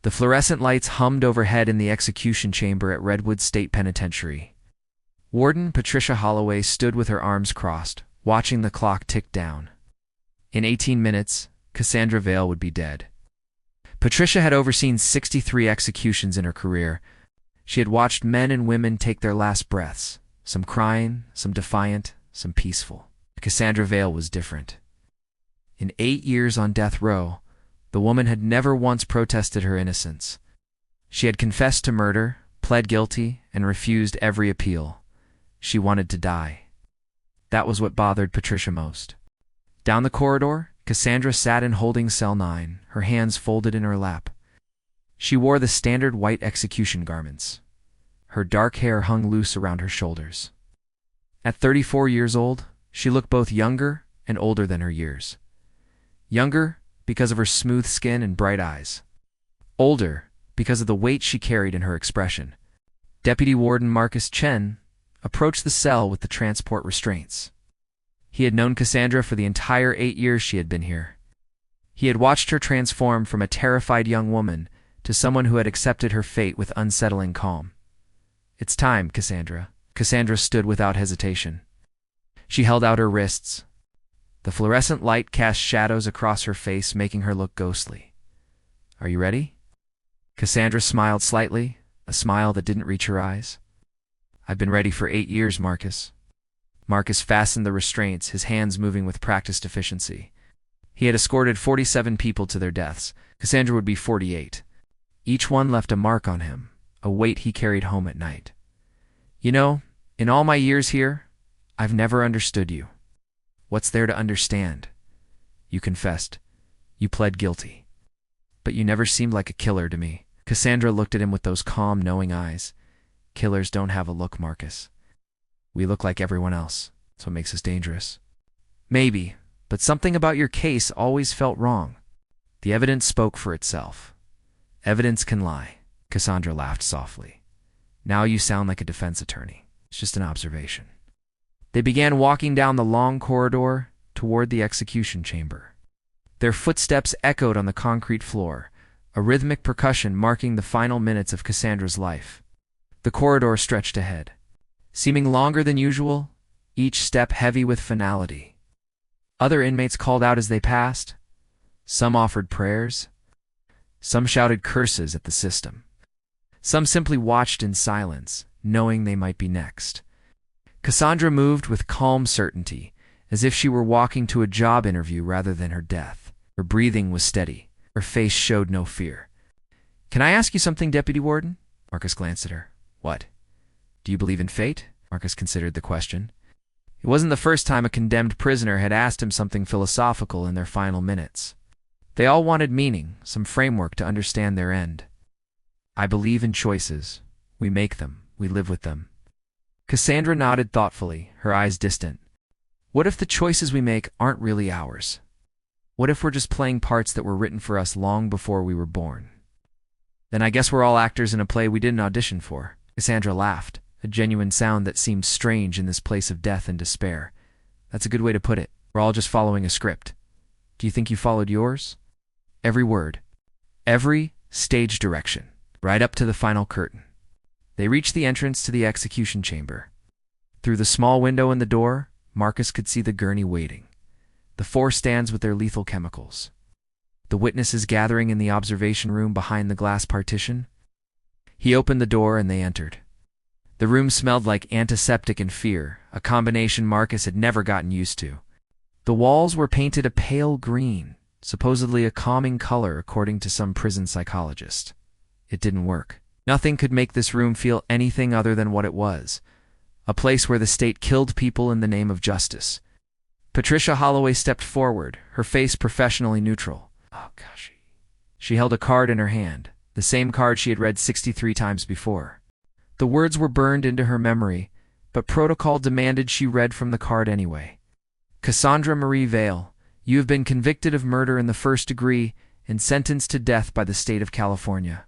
The fluorescent lights hummed overhead in the execution chamber at Redwood State Penitentiary. Warden Patricia Holloway stood with her arms crossed, watching the clock tick down. In 18 minutes, Cassandra Vale would be dead. Patricia had overseen 63 executions in her career. She had watched men and women take their last breaths, some crying, some defiant, some peaceful. Cassandra Vale was different. In 8 years on death row, the woman had never once protested her innocence. She had confessed to murder, pled guilty, and refused every appeal. She wanted to die. That was what bothered Patricia most. Down the corridor, Cassandra sat in holding cell 9, her hands folded in her lap. She wore the standard white execution garments. Her dark hair hung loose around her shoulders. At 34 years old, she looked both younger and older than her years. Younger because of her smooth skin and bright eyes. Older because of the weight she carried in her expression. Deputy Warden Marcus Chen approached the cell with the transport restraints. He had known Cassandra for the entire 8 years she had been here. He had watched her transform from a terrified young woman to someone who had accepted her fate with unsettling calm. "It's time, Cassandra." Cassandra stood without hesitation. She held out her wrists. The fluorescent light cast shadows across her face, making her look ghostly. "Are you ready?" Cassandra smiled slightly, a smile that didn't reach her eyes. "I've been ready for 8 years, Marcus." Marcus fastened the restraints, his hands moving with practiced efficiency. He had escorted 47 people to their deaths. Cassandra would be 48. Each one left a mark on him, a weight he carried home at night. "You know, in all my years here, I've never understood you. What's there to understand? You confessed. You pled guilty. But you never seemed like a killer to me." Cassandra looked at him with those calm, knowing eyes. "Killers don't have a look, Marcus. We look like everyone else. That's what makes us dangerous." "Maybe, but something about your case always felt wrong." The evidence spoke for itself. "Evidence can lie." Cassandra laughed softly. "Now you sound like a defense attorney. It's just an observation." They began walking down the long corridor toward the execution chamber. Their footsteps echoed on the concrete floor, a rhythmic percussion marking the final minutes of Cassandra's life. The corridor stretched ahead, seeming longer than usual, each step heavy with finality. Other inmates called out as they passed. Some offered prayers. Some shouted curses at the system. Some simply watched in silence, knowing they might be next. Cassandra moved with calm certainty, as if she were walking to a job interview rather than her death. Her breathing was steady. Her face showed no fear. "Can I ask you something, Deputy Warden?" Marcus glanced at her. "What? Do you believe in fate?" Marcus considered the question. It wasn't the first time a condemned prisoner had asked him something philosophical in their final minutes. They all wanted meaning, some framework to understand their end. "I believe in choices. We make them. We live with them." Cassandra nodded thoughtfully, her eyes distant. "What if the choices we make aren't really ours? What if we're just playing parts that were written for us long before we were born? Then I guess we're all actors in a play we didn't audition for." Cassandra laughed, a genuine sound that seemed strange in this place of death and despair. "That's a good way to put it. We're all just following a script. Do you think you followed yours?" "Every word. Every stage direction. Right up to the final curtain." They reached the entrance to the execution chamber. Through the small window in the door, Marcus could see the gurney waiting. The 4 stands with their lethal chemicals. The witnesses gathering in the observation room behind the glass partition. He opened the door and they entered. The room smelled like antiseptic and fear, a combination Marcus had never gotten used to. The walls were painted a pale green, supposedly a calming color according to some prison psychologist. It didn't work. Nothing could make this room feel anything other than what it was, a place where the state killed people in the name of justice. Patricia Holloway stepped forward, her face professionally neutral. "Oh, gosh." She held a card in her hand, the same card she had read 63 times before. The words were burned into her memory, but protocol demanded she read from the card anyway. "Cassandra Marie Vale, you have been convicted of murder in the 1st degree and sentenced to death by the state of California.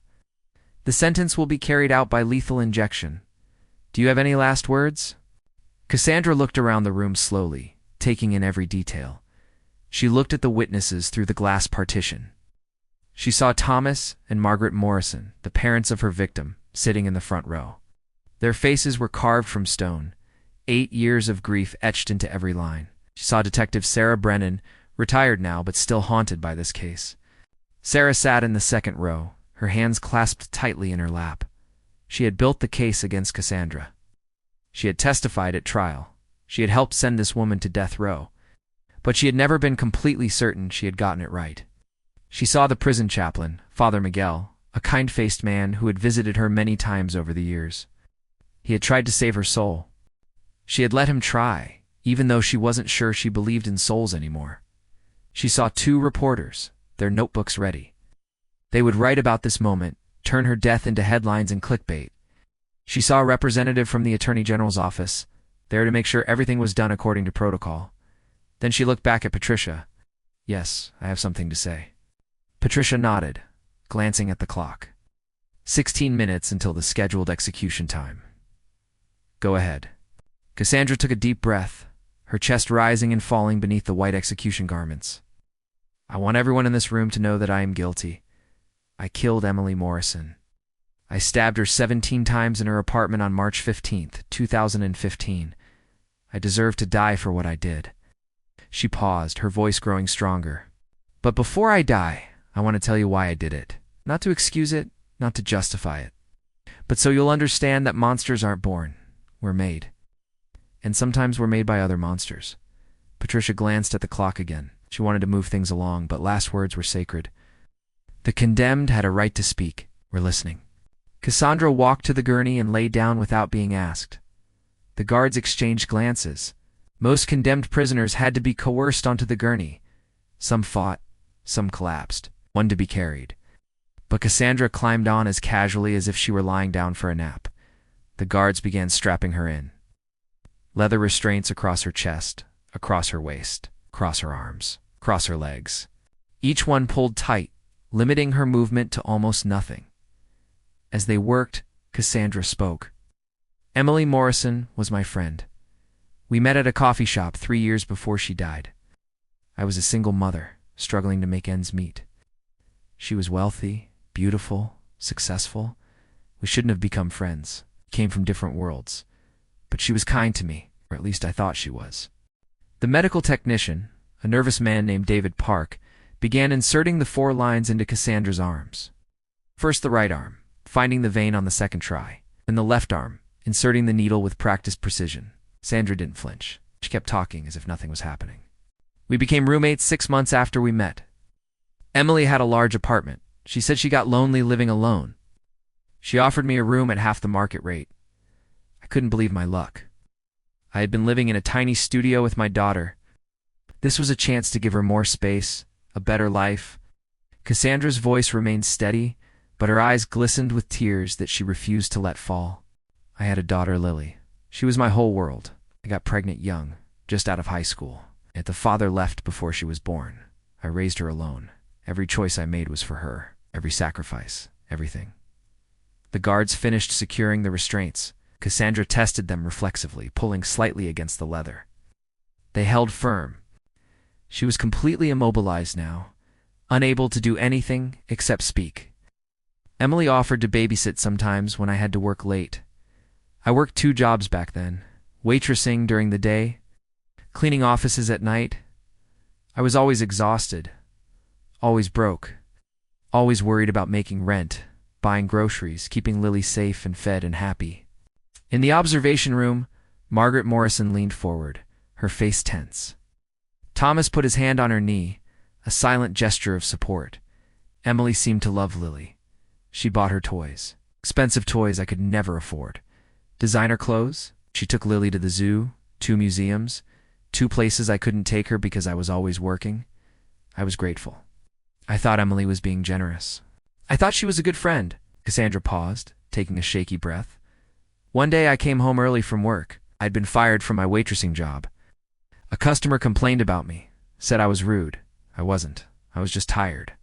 The sentence will be carried out by lethal injection. Do you have any last words?" Cassandra looked around the room slowly, taking in every detail. She looked at the witnesses through the glass partition. She saw Thomas and Margaret Morrison, the parents of her victim, sitting in the front row. Their faces were carved from stone, 8 years of grief etched into every line. She saw Detective Sarah Brennan, retired now but still haunted by this case. Sarah sat in the second row, her hands clasped tightly in her lap. She had built the case against Cassandra. She had testified at trial. She had helped send this woman to death row. But she had never been completely certain she had gotten it right. She saw the prison chaplain, Father Miguel, a kind-faced man who had visited her many times over the years. He had tried to save her soul. She had let him try, even though she wasn't sure she believed in souls anymore. She saw 2 reporters, their notebooks ready. They would write about this moment, turn her death into headlines and clickbait. She saw a representative from the Attorney General's office, there to make sure everything was done according to protocol. Then she looked back at Patricia. "Yes, I have something to say." Patricia nodded, glancing at the clock. 16 minutes until the scheduled execution time. "Go ahead." Cassandra took a deep breath, her chest rising and falling beneath the white execution garments. "I want everyone in this room to know that I am guilty. I killed Emily Morrison. I stabbed her 17 times in her apartment on March 15th, 2015. I deserve to die for what I did." She paused, her voice growing stronger. "But before I die, I want to tell you why I did it. Not to excuse it, not to justify it. But so you'll understand that monsters aren't born. We're made. And sometimes we're made by other monsters." Patricia glanced at the clock again. She wanted to move things along, but last words were sacred. "The condemned had a right to speak. We're listening." Cassandra walked to the gurney and lay down without being asked. The guards exchanged glances. Most condemned prisoners had to be coerced onto the gurney. Some fought, some collapsed, one to be carried. But Cassandra climbed on as casually as if she were lying down for a nap. The guards began strapping her in. Leather restraints across her chest, across her waist, across her arms, across her legs. Each one pulled tight, limiting her movement to almost nothing. As they worked, Cassandra spoke. "Emily Morrison was my friend. We met at a coffee shop 3 years before she died. I was a single mother, struggling to make ends meet. She was wealthy, beautiful, successful. We shouldn't have become friends. Came from different worlds. But she was kind to me, or at least I thought she was." The medical technician, a nervous man named David Park, began inserting the 4 lines into Cassandra's arms. First the right arm, finding the vein on the second try. Then the left arm, inserting the needle with practiced precision. Sandra didn't flinch. She kept talking as if nothing was happening. "We became roommates 6 months after we met. Emily had a large apartment. She said she got lonely living alone. She offered me a room at half the market rate. I couldn't believe my luck. I had been living in a tiny studio with my daughter. This was a chance to give her more space, a better life." Cassandra's voice remained steady, but her eyes glistened with tears that she refused to let fall. "I had a daughter, Lily. She was my whole world. I got pregnant young, just out of high school. Yet the father left before she was born. I raised her alone. Every choice I made was for her. Every sacrifice. Everything." The guards finished securing the restraints. Cassandra tested them reflexively, pulling slightly against the leather. They held firm. She was completely immobilized now, unable to do anything except speak. "Emily offered to babysit sometimes when I had to work late. I worked 2 jobs back then, waitressing during the day, cleaning offices at night. I was always exhausted, always broke, always worried about making rent, buying groceries, keeping Lily safe and fed and happy." In the observation room, Margaret Morrison leaned forward, her face tense. Thomas put his hand on her knee, a silent gesture of support. Emily seemed to love Lily. She bought her toys, expensive toys I could never afford. Designer clothes. She took Lily to the zoo, 2 museums, 2 places I couldn't take her because I was always working. I was grateful. I thought Emily was being generous. I thought she was a good friend. Cassandra paused, taking a shaky breath. "One day I came home early from work. I'd been fired from my waitressing job. A customer complained about me, said I was rude. I wasn't. I was just tired.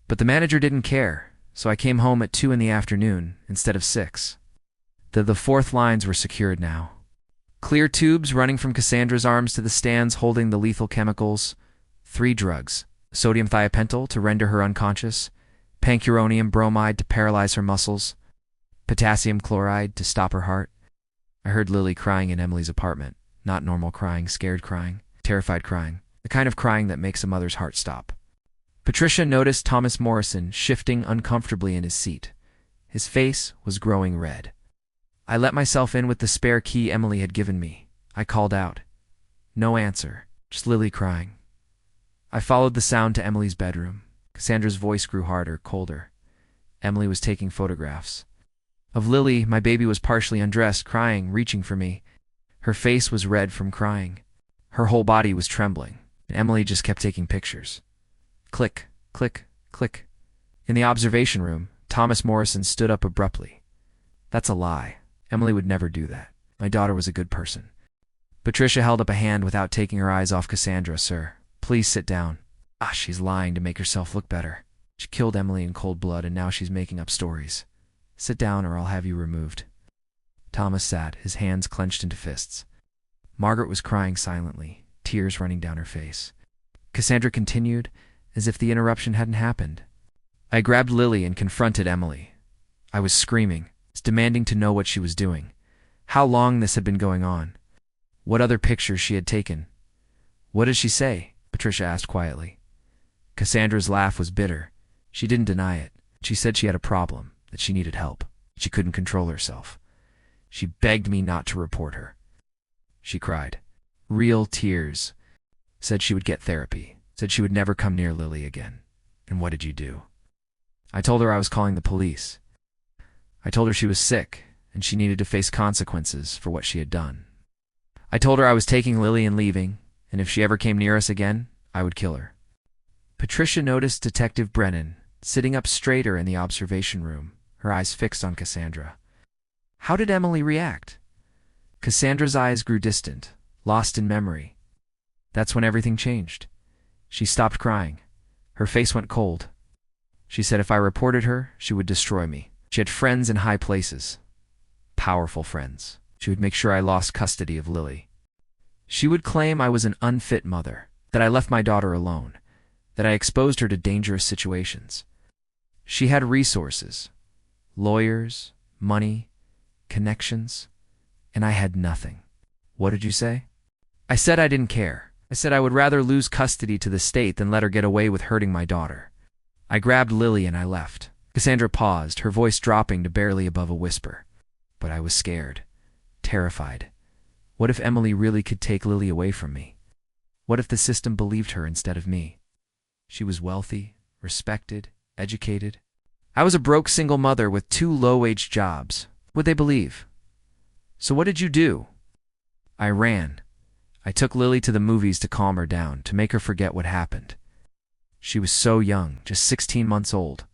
But the manager didn't care, so I came home at 2 in the afternoon instead of 6. The 4th lines were secured now. Clear tubes running from Cassandra's arms to the stands holding the lethal chemicals. 3 drugs. Sodium thiopental to render her unconscious, pancuronium bromide to paralyze her muscles, potassium chloride to stop her heart. I heard Lily crying in Emily's apartment. Not normal crying, scared crying, terrified crying, the kind of crying that makes a mother's heart stop. Patricia noticed Thomas Morrison shifting uncomfortably in his seat. His face was growing red. I let myself in with the spare key Emily had given me. I called out. No answer, just Lily crying. I followed the sound to Emily's bedroom. Cassandra's voice grew harder, colder. Emily was taking photographs. Of Lily, my baby was partially undressed, crying, reaching for me. Her face was red from crying. Her whole body was trembling, and Emily just kept taking pictures. Click, click, click. In the observation room, Thomas Morrison stood up abruptly. That's a lie. Emily would never do that. My daughter was a good person. Patricia held up a hand without taking her eyes off Cassandra. Sir, please sit down. She's lying to make herself look better. She killed Emily in cold blood, and now she's making up stories. Sit down or I'll have you removed. Thomas sat, his hands clenched into fists. Margaret was crying silently, tears running down her face. Cassandra continued, as if the interruption hadn't happened. I grabbed Lily and confronted Emily. I was screaming, demanding to know what she was doing, how long this had been going on, what other pictures she had taken. What did she say? Patricia asked quietly. Cassandra's laugh was bitter. She didn't deny it. She said she had a problem, that she needed help. She couldn't control herself. She begged me not to report her. She cried. Real tears. Said she would get therapy. Said she would never come near Lily again. And what did you do? I told her I was calling the police. I told her she was sick, and she needed to face consequences for what she had done. I told her I was taking Lily and leaving, and if she ever came near us again, I would kill her. Patricia noticed Detective Brennan sitting up straighter in the observation room, her eyes fixed on Cassandra. How did Emily react? Cassandra's eyes grew distant, lost in memory. That's when everything changed. She stopped crying. Her face went cold. She said if I reported her, she would destroy me. She had friends in high places. Powerful friends. She would make sure I lost custody of Lily. She would claim I was an unfit mother, that I left my daughter alone, that I exposed her to dangerous situations. She had resources, lawyers, money, connections, and I had nothing. What did you say? I said I didn't care. I said I would rather lose custody to the state than let her get away with hurting my daughter. I grabbed Lily and I left. Cassandra paused, her voice dropping to barely above a whisper. But I was scared, terrified. What if Emily really could take Lily away from me? What if the system believed her instead of me? She was wealthy, respected, educated. I was a broke single mother with 2 low-wage jobs. Would they believe? So what did you do? I ran. I took Lily to the movies to calm her down, to make her forget what happened. She was so young, just 16 months old.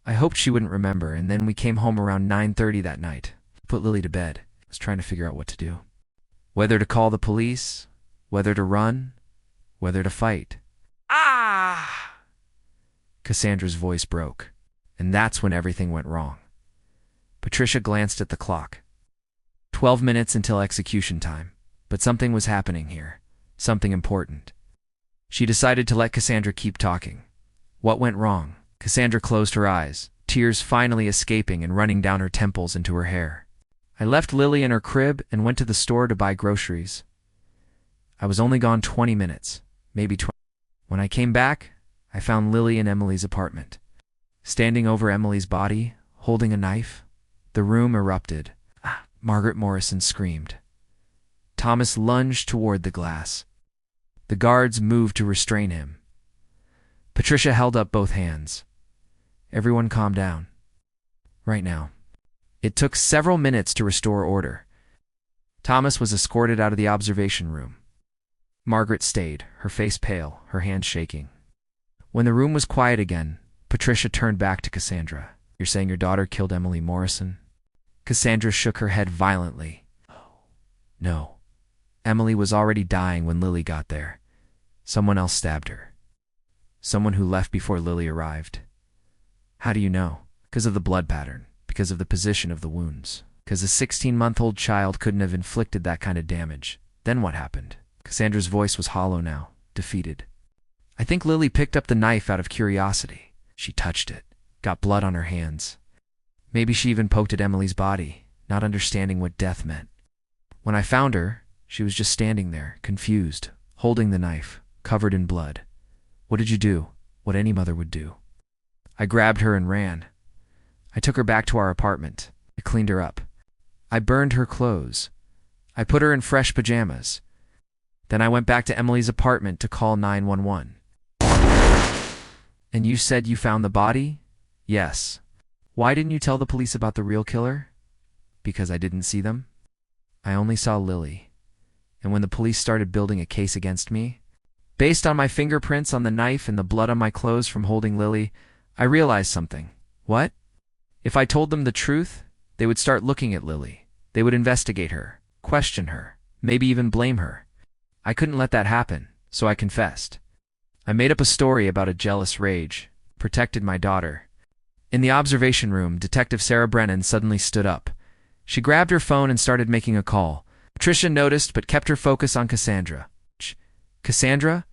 I hoped she wouldn't remember, and then we came home around 9:30 that night. Put Lily to bed. I was trying to figure out what to do. Whether to call the police, whether to run, whether to fight. Cassandra's voice broke, and that's when everything went wrong. Patricia glanced at the clock. 12 minutes until execution time, but something was happening here, something important. She decided to let Cassandra keep talking. What went wrong? Cassandra closed her eyes, tears finally escaping and running down her temples into her hair. I left Lily in her crib and went to the store to buy groceries. I was only gone 20 minutes, maybe 20. When I came back, I found Lily in Emily's apartment. Standing over Emily's body, holding a knife, the room erupted. Margaret Morrison screamed. Thomas lunged toward the glass. The guards moved to restrain him. Patricia held up both hands. Everyone calm down. Right now. It took several minutes to restore order. Thomas was escorted out of the observation room. Margaret stayed, her face pale, her hands shaking. When the room was quiet again, Patricia turned back to Cassandra. You're saying your daughter killed Emily Morrison? Cassandra shook her head violently. No. Emily was already dying when Lily got there. Someone else stabbed her. Someone who left before Lily arrived. How do you know? Because of the blood pattern. Because of the position of the wounds. Because a 16-month-old child couldn't have inflicted that kind of damage. Then what happened? Cassandra's voice was hollow now, defeated. I think Lily picked up the knife out of curiosity. She touched it, got blood on her hands. Maybe she even poked at Emily's body, not understanding what death meant. When I found her, she was just standing there, confused, holding the knife, covered in blood. What did you do? What any mother would do. I grabbed her and ran. I took her back to our apartment. I cleaned her up. I burned her clothes. I put her in fresh pajamas. Then I went back to Emily's apartment to call 911. And you said you found the body? Yes. Why didn't you tell the police about the real killer? Because I didn't see them. I only saw Lily. And when the police started building a case against me, based on my fingerprints on the knife and the blood on my clothes from holding Lily, I realized something. What? If I told them the truth, they would start looking at Lily. They would investigate her, question her, maybe even blame her. I couldn't let that happen, so I confessed. I made up a story about a jealous rage, protected my daughter. In the observation room, Detective Sarah Brennan suddenly stood up. She grabbed her phone and started making a call. Patricia noticed but kept her focus on Cassandra. Cassandra,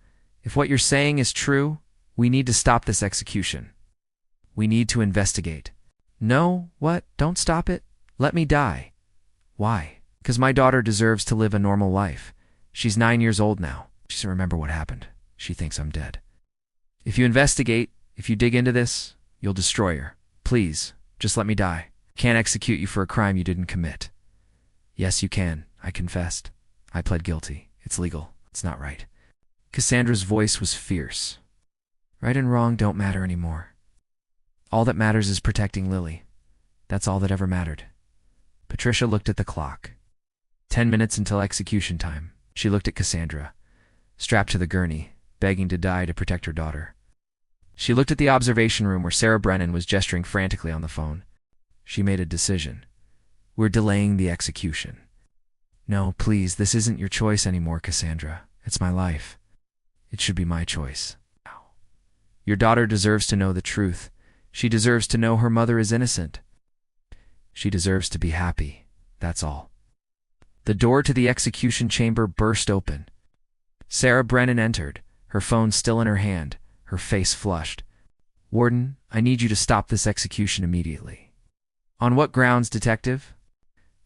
if what you're saying is true, we need to stop this execution. We need to investigate. No, what? Don't stop it. Let me die. Why? Because my daughter deserves to live a normal life. She's 9 years old now. She doesn't remember what happened. She thinks I'm dead. If you investigate, if you dig into this, you'll destroy her. Please, just let me die. Can't execute you for a crime you didn't commit. Yes, you can. I confessed. I pled guilty. It's legal. It's not right. Cassandra's voice was fierce. Right and wrong don't matter anymore. All that matters is protecting Lily. That's all that ever mattered. Patricia looked at the clock. 10 minutes until execution time. She looked at Cassandra, strapped to the gurney, begging to die to protect her daughter. She looked at the observation room where Sarah Brennan was gesturing frantically on the phone. She made a decision. We're delaying the execution. No, please, this isn't your choice anymore, Cassandra. It's my life. It should be my choice. Your daughter deserves to know the truth. She deserves to know her mother is innocent. She deserves to be happy. That's all. The door to the execution chamber burst open. Sarah Brennan entered, her phone still in her hand, her face flushed. Warden, I need you to stop this execution immediately. On what grounds, Detective?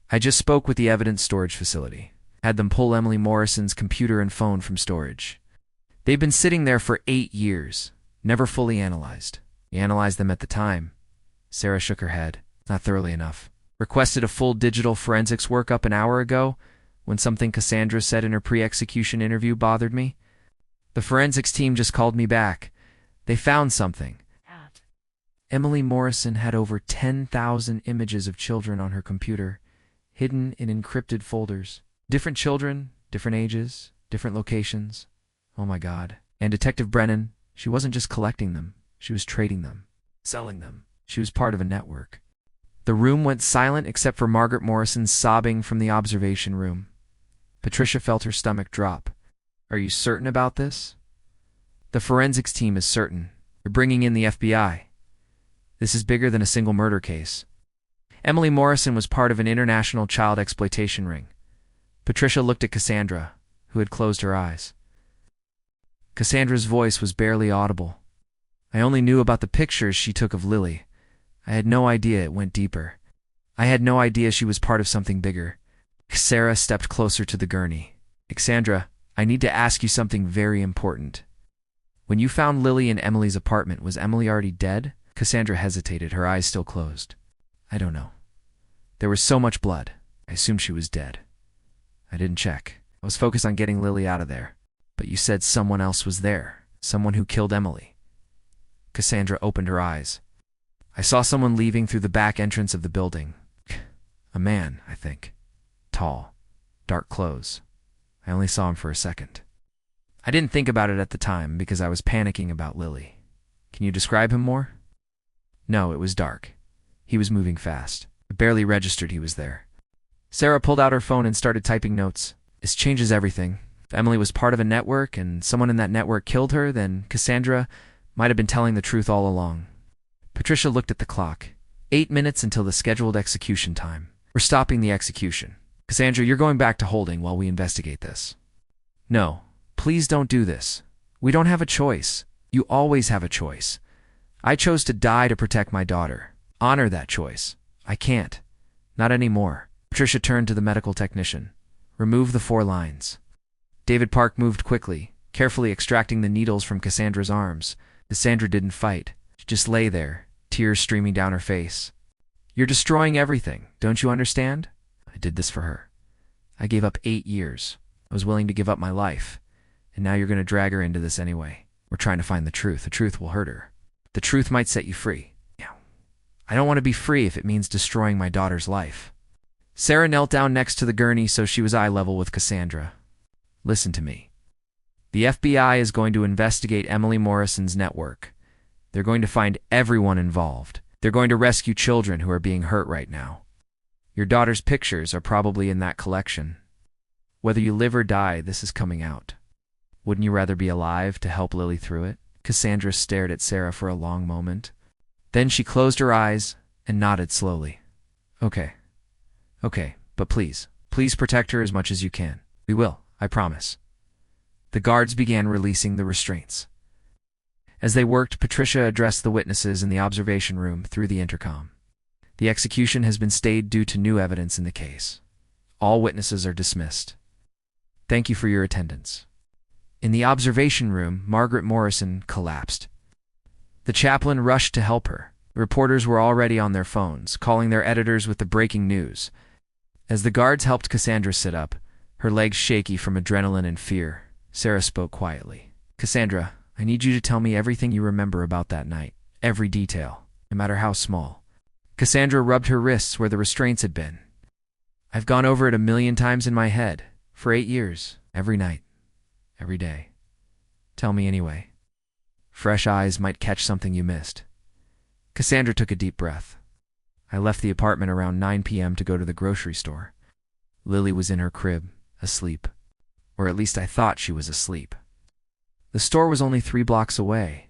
I just spoke with the evidence storage facility. Had them pull Emily Morrison's computer and phone from storage. They've been sitting there for 8 years, never fully analyzed. We analyzed them at the time. Sarah shook her head. Not thoroughly enough. Requested a full digital forensics workup an hour ago when something Cassandra said in her pre-execution interview bothered me. The forensics team just called me back. They found something. Emily Morrison had over 10,000 images of children on her computer, hidden in encrypted folders. Different children, different ages, different locations. Oh my God. And Detective Brennan, she wasn't just collecting them. She was trading them, selling them. She was part of a network. The room went silent except for Margaret Morrison sobbing from the observation room. Patricia felt her stomach drop. Are you certain about this? The forensics team is certain. They're bringing in the FBI. This is bigger than a single murder case. Emily Morrison was part of an international child exploitation ring. Patricia looked at Cassandra, who had closed her eyes. Cassandra's voice was barely audible. I only knew about the pictures she took of Lily. I had no idea it went deeper. I had no idea she was part of something bigger. Sarah stepped closer to the gurney. Cassandra, I need to ask you something very important. When you found Lily in Emily's apartment, was Emily already dead? Cassandra hesitated, her eyes still closed. I don't know. There was so much blood. I assumed she was dead. I didn't check. I was focused on getting Lily out of there. But you said someone else was there. Someone who killed Emily. Cassandra opened her eyes. I saw someone leaving through the back entrance of the building. A man, I think. Tall. Dark clothes. I only saw him for a second. I didn't think about it at the time because I was panicking about Lily. Can you describe him more? No, it was dark. He was moving fast. I barely registered he was there. Sarah pulled out her phone and started typing notes. This changes everything. If Emily was part of a network and someone in that network killed her, then Cassandra might have been telling the truth all along. Patricia looked at the clock. 8 minutes until the scheduled execution time. We're stopping the execution. Cassandra, you're going back to holding while we investigate this. No, please don't do this. We don't have a choice. You always have a choice. I chose to die to protect my daughter. Honor that choice. I can't. Not anymore. Patricia turned to the medical technician. Remove the 4 lines. David Park moved quickly, carefully extracting the needles from Cassandra's arms. Cassandra didn't fight. She just lay there, tears streaming down her face. You're destroying everything, don't you understand? I did this for her. I gave up 8 years. I was willing to give up my life. And now you're going to drag her into this anyway. We're trying to find the truth. The truth will hurt her. The truth might set you free. Yeah. I don't want to be free if it means destroying my daughter's life. Sarah knelt down next to the gurney so she was eye level with Cassandra. Listen to me. The FBI is going to investigate Emily Morrison's network. They're going to find everyone involved. They're going to rescue children who are being hurt right now. Your daughter's pictures are probably in that collection. Whether you live or die, this is coming out. Wouldn't you rather be alive to help Lily through it? Cassandra stared at Sarah for a long moment. Then she closed her eyes and nodded slowly. Okay, but please protect her as much as you can. We will, I promise. The guards began releasing the restraints. As they worked, Patricia addressed the witnesses in the observation room through the intercom. The execution has been stayed due to new evidence in the case. All witnesses are dismissed. Thank you for your attendance. In the observation room, Margaret Morrison collapsed. The chaplain rushed to help her. Reporters were already on their phones, calling their editors with the breaking news. As the guards helped Cassandra sit up, her legs shaky from adrenaline and fear, Sarah spoke quietly. Cassandra, I need you to tell me everything you remember about that night. Every detail, no matter how small. Cassandra rubbed her wrists where the restraints had been. I've gone over it 1,000,000 times in my head, for 8 years, every night, every day. Tell me anyway. Fresh eyes might catch something you missed. Cassandra took a deep breath. I left the apartment around 9 p.m. to go to the grocery store. Lily was in her crib, asleep. Or at least I thought she was asleep. The store was only 3 blocks away.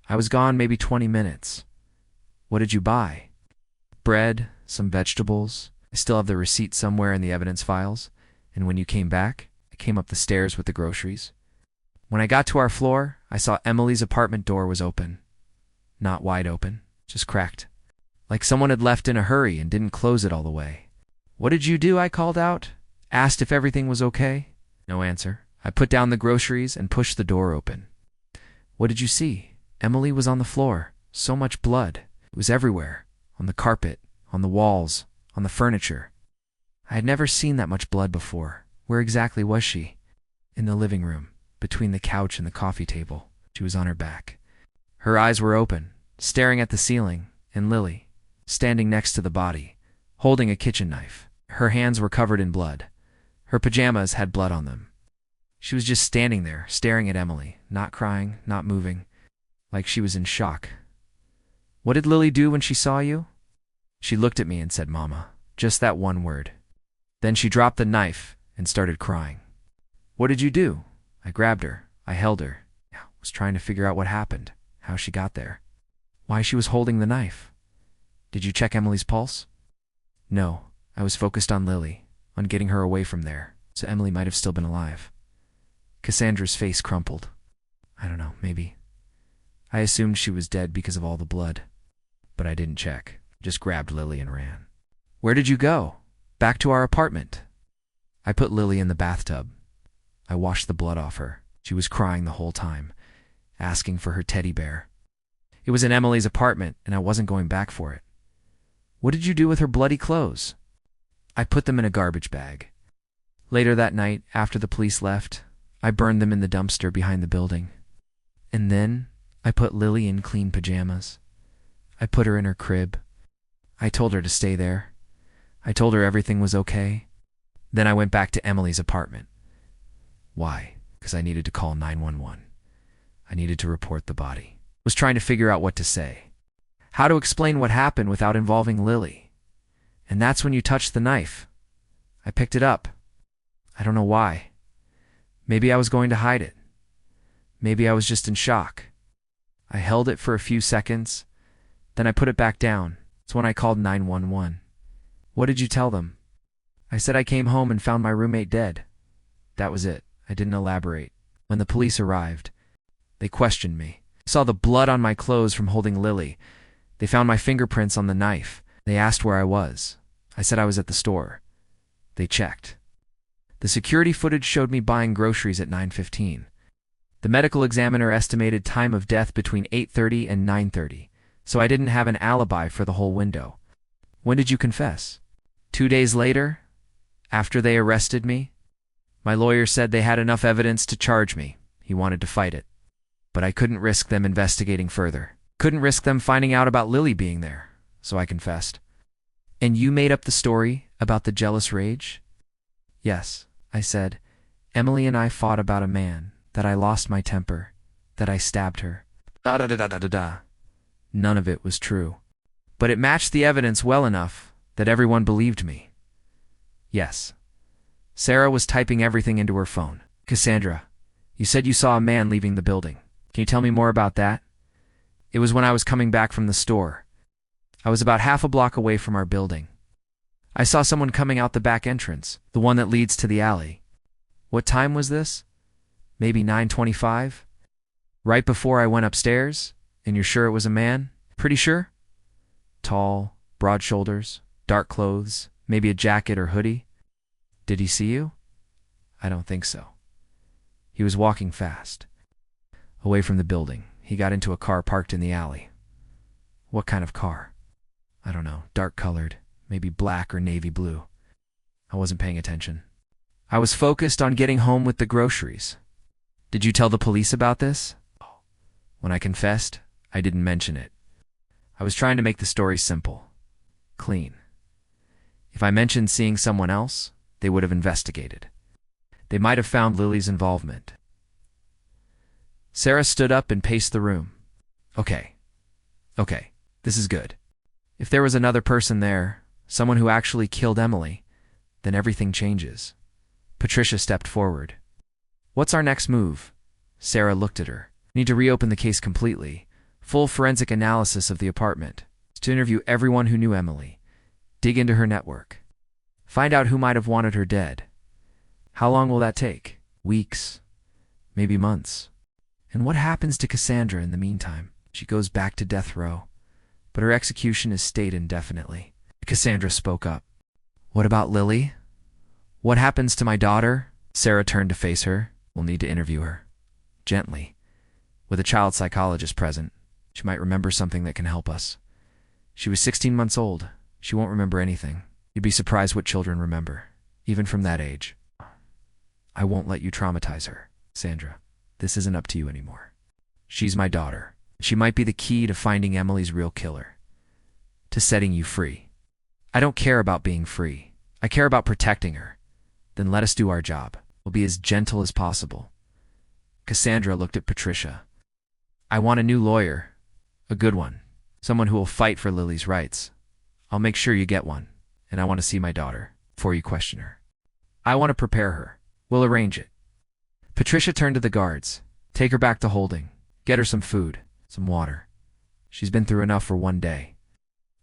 I was gone maybe 20 minutes. What did you buy? Bread, some vegetables. I still have the receipt somewhere in the evidence files. And when you came back, I came up the stairs with the groceries. When I got to our floor, I saw Emily's apartment door was open. Not wide open, just cracked. Like someone had left in a hurry and didn't close it all the way. What did you do? I called out. Asked if everything was okay. No answer. I put down the groceries and pushed the door open. What did you see? Emily was on the floor. So much blood. It was everywhere. On the carpet, on the walls, on the furniture. I had never seen that much blood before. Where exactly was she? In the living room, between the couch and the coffee table. She was on her back. Her eyes were open, staring at the ceiling, and Lily, standing next to the body, holding a kitchen knife. Her hands were covered in blood. Her pajamas had blood on them. She was just standing there, staring at Emily, not crying, not moving, like she was in shock. What did Lily do when she saw you? She looked at me and said, Mama, just that one word. Then she dropped the knife and started crying. What did you do? I grabbed her. I held her. I was trying to figure out what happened, how she got there, why she was holding the knife. Did you check Emily's pulse? No, I was focused on Lily, on getting her away from there, so Emily might have still been alive. Cassandra's face crumpled. I don't know, maybe. I assumed she was dead because of all the blood. But I didn't check. Just grabbed Lily and ran. Where did you go? Back to our apartment. I put Lily in the bathtub. I washed the blood off her. She was crying the whole time, asking for her teddy bear. It was in Emily's apartment, and I wasn't going back for it. What did you do with her bloody clothes? I put them in a garbage bag. Later that night, after the police left, I burned them in the dumpster behind the building. And then I put Lily in clean pajamas. I put her in her crib. I told her to stay there. I told her everything was okay. Then I went back to Emily's apartment. Why? Because I needed to call 911. I needed to report the body. Was trying to figure out what to say. How to explain what happened without involving Lily. And that's when you touched the knife. I picked it up. I don't know why. Maybe I was going to hide it. Maybe I was just in shock. I held it for a few seconds. Then I put it back down. It's when I called 911. What did you tell them? I said I came home and found my roommate dead. That was it. I didn't elaborate. When the police arrived, They questioned me. They saw the blood on my clothes from holding Lily. They found my fingerprints on the knife. They asked where I was. I said I was at the store. They checked. The security footage showed me buying groceries at 9:15. The medical examiner estimated time of death between 8:30 and 9:30, so I didn't have an alibi for the whole window. When did you confess? 2 days later? After they arrested me? My lawyer said they had enough evidence to charge me. He wanted to fight it. But I couldn't risk them investigating further. Couldn't risk them finding out about Lily being there, so I confessed. And you made up the story about the jealous rage? Yes, I said. Emily and I fought about a man, that I lost my temper, that I stabbed her. Da-da-da-da-da-da. None of it was true. But it matched the evidence well enough that everyone believed me. Yes. Sarah was typing everything into her phone. Cassandra, you said you saw a man leaving the building. Can you tell me more about that? It was when I was coming back from the store. I was about half a block away from our building. I saw someone coming out the back entrance, the one that leads to the alley. What time was this? Maybe 9:25? Right before I went upstairs? And you're sure it was a man? Pretty sure? Tall, broad shoulders, dark clothes, maybe a jacket or hoodie. Did he see you? I don't think so. He was walking fast. Away from the building, he got into a car parked in the alley. What kind of car? I don't know, dark-colored, maybe black or navy blue. I wasn't paying attention. I was focused on getting home with the groceries. Did you tell the police about this? When I confessed, I didn't mention it. I was trying to make the story simple, clean. If I mentioned seeing someone else, they would have investigated. They might have found Lily's involvement. Sarah stood up and paced the room. Okay, this is good. If there was another person there, someone who actually killed Emily, then everything changes. Patricia stepped forward. What's our next move? Sarah looked at her. Need to reopen the case completely. Full forensic analysis of the apartment. To interview everyone who knew Emily. Dig into her network. Find out who might have wanted her dead. How long will that take? Weeks. Maybe months. And what happens to Cassandra in the meantime? She goes back to death row. But her execution is stayed indefinitely. Cassandra spoke up. What about Lily? What happens to my daughter? Sarah turned to face her. We'll need to interview her. Gently. With a child psychologist present, she might remember something that can help us. She was 16 months old. She won't remember anything. You'd be surprised what children remember, even from that age. I won't let you traumatize her, Sandra. This isn't up to you anymore. She's my daughter. She might be the key to finding Emily's real killer. To setting you free. I don't care about being free. I care about protecting her. Then let us do our job. We'll be as gentle as possible. Cassandra looked at Patricia. I want a new lawyer. A good one. Someone who will fight for Lily's rights. I'll make sure you get one. And I want to see my daughter before you question her. I want to prepare her. We'll arrange it. Patricia turned to the guards. Take her back to holding. Get her some food, some water. She's been through enough for one day.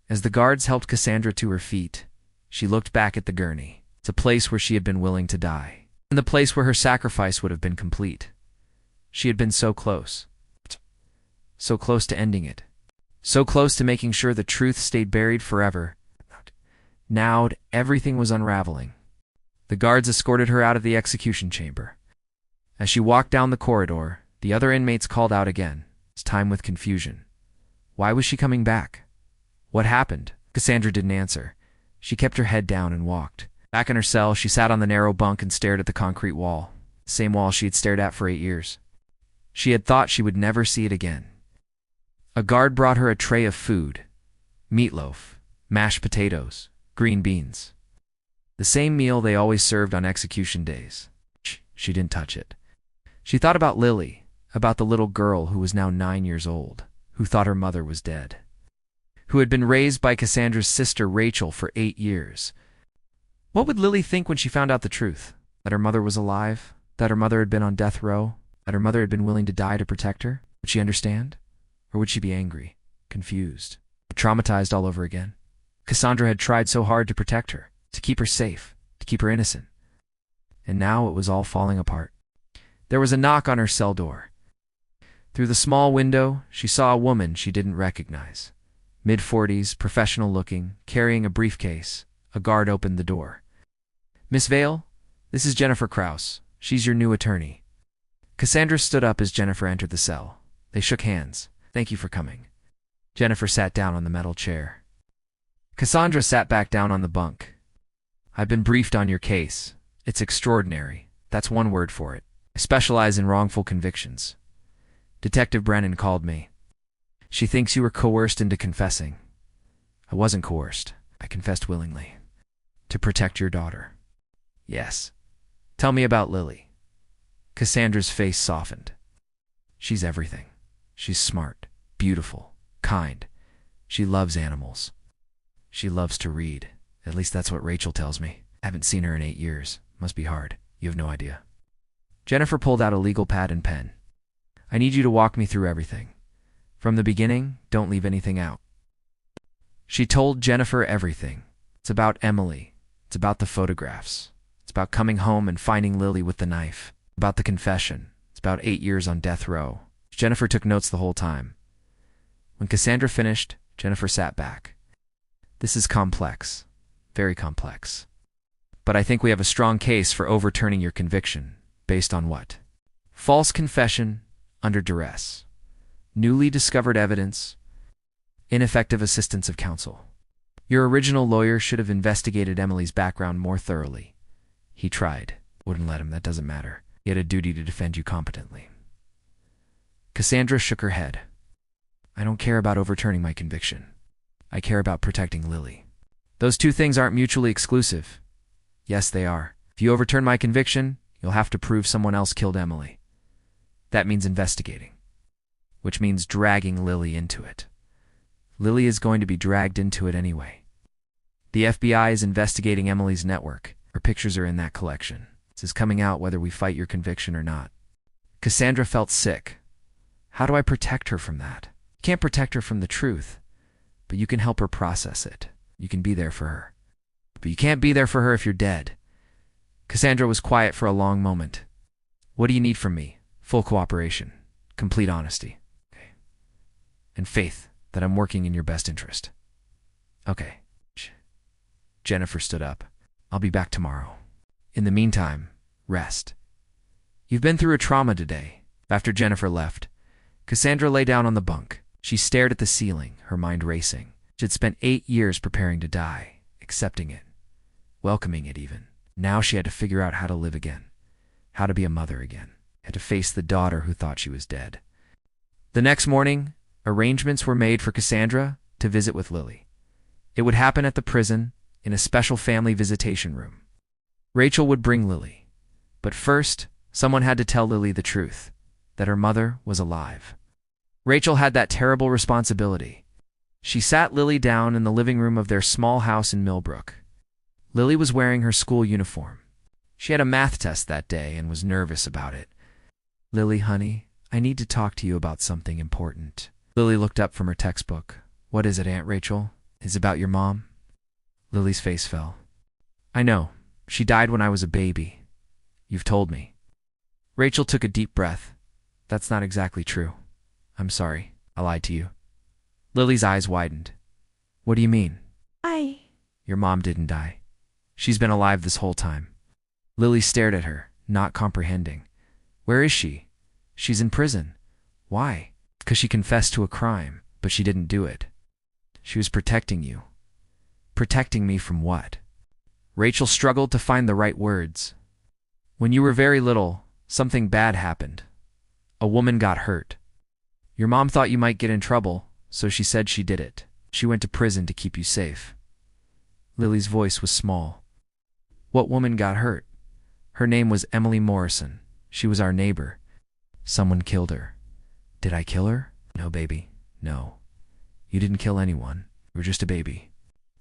As the guards helped Cassandra to her feet, she looked back at the gurney. It's a place where she had been willing to die. And the place where her sacrifice would have been complete. She had been so close. So close to ending it. So close to making sure the truth stayed buried forever. Now everything was unraveling. The guards escorted her out of the execution chamber. As she walked down the corridor, the other inmates called out again, this time with confusion. Why was she coming back? What happened? Cassandra didn't answer. She kept her head down and walked. Back in her cell, she sat on the narrow bunk and stared at the concrete wall, the same wall she had stared at for 8 years. She had thought she would never see it again. A guard brought her a tray of food, meatloaf, mashed potatoes, green beans. The same meal they always served on execution days. She didn't touch it. She thought about Lily, about the little girl who was now 9 years old, who thought her mother was dead, who had been raised by Cassandra's sister Rachel for 8 years. What would Lily think when she found out the truth? That her mother was alive? That her mother had been on death row? That her mother had been willing to die to protect her? Would she understand? Or would she be angry, confused, traumatized all over again? Cassandra had tried so hard to protect her, to keep her safe, to keep her innocent. And now it was all falling apart. There was a knock on her cell door. Through the small window, she saw a woman she didn't recognize. Mid-40s, professional-looking, carrying a briefcase. A guard opened the door. "Miss Vale, this is Jennifer Krause. She's your new attorney." Cassandra stood up as Jennifer entered the cell. They shook hands. "Thank you for coming." Jennifer sat down on the metal chair. Cassandra sat back down on the bunk. "I've been briefed on your case. It's extraordinary. That's one word for it. I specialize in wrongful convictions. Detective Brennan called me. She thinks you were coerced into confessing." "I wasn't coerced. I confessed willingly. To protect your daughter." "Yes. Tell me about Lily." Cassandra's face softened. "She's everything. She's smart, beautiful, kind. She loves animals. She loves to read. At least that's what Rachel tells me. I haven't seen her in 8 years. Must be hard. You have no idea." Jennifer pulled out a legal pad and pen. "I need you to walk me through everything. From the beginning, don't leave anything out." She told Jennifer everything. It's about Emily. It's about the photographs. It's about coming home and finding Lily with the knife. About the confession. It's about 8 years on death row. Jennifer took notes the whole time. When Cassandra finished, Jennifer sat back. "This is complex. Very complex. But I think we have a strong case for overturning your conviction. Based on what? False confession under duress. Newly discovered evidence. Ineffective assistance of counsel. Your original lawyer should have investigated Emily's background more thoroughly. He tried. Wouldn't let him. That doesn't matter. He had a duty to defend you competently." Cassandra shook her head. "I don't care about overturning my conviction. I care about protecting Lily. Those two things aren't mutually exclusive." "Yes, they are. If you overturn my conviction, you'll have to prove someone else killed Emily. That means investigating. Which means dragging Lily into it. Lily is going to be dragged into it anyway. The FBI is investigating Emily's network. Her pictures are in that collection. This is coming out whether we fight your conviction or not." Cassandra felt sick. How do I protect her from that? You can't protect her from the truth, but you can help her process it. You can be there for her. But you can't be there for her if you're dead. Cassandra was quiet for a long moment. "What do you need from me?" "Full cooperation. Complete honesty. Okay. And faith that I'm working in your best interest." "Okay." Jennifer stood up. "I'll be back tomorrow. In the meantime, rest. You've been through a trauma today." After Jennifer left, Cassandra lay down on the bunk. She stared at the ceiling, her mind racing. She had spent 8 years preparing to die, accepting it, welcoming it even. Now she had to figure out how to live again, how to be a mother again, had to face the daughter who thought she was dead. The next morning, arrangements were made for Cassandra to visit with Lily. It would happen at the prison, in a special family visitation room. Rachel would bring Lily. But first, someone had to tell Lily the truth, that her mother was alive. Rachel had that terrible responsibility. She sat Lily down in the living room of their small house in Millbrook. Lily was wearing her school uniform. She had a math test that day and was nervous about it. "Lily, honey, I need to talk to you about something important." Lily looked up from her textbook. "What is it, Aunt Rachel? Is it about your mom?" Lily's face fell. "I know. She died when I was a baby. You've told me." Rachel took a deep breath. "That's not exactly true. I'm sorry. I lied to you." Lily's eyes widened. "What do you mean?" "Your mom didn't die. She's been alive this whole time." Lily stared at her, not comprehending. "Where is she?" "She's in prison." "Why?" "Because she confessed to a crime, but she didn't do it. She was protecting you." "Protecting me from what?" Rachel struggled to find the right words. "When you were very little, something bad happened. A woman got hurt. Your mom thought you might get in trouble, so she said she did it. She went to prison to keep you safe." Lily's voice was small. "What woman got hurt?" "Her name was Emily Morrison. She was our neighbor. Someone killed her." "Did I kill her?" "No, baby. No. You didn't kill anyone. You were just a baby."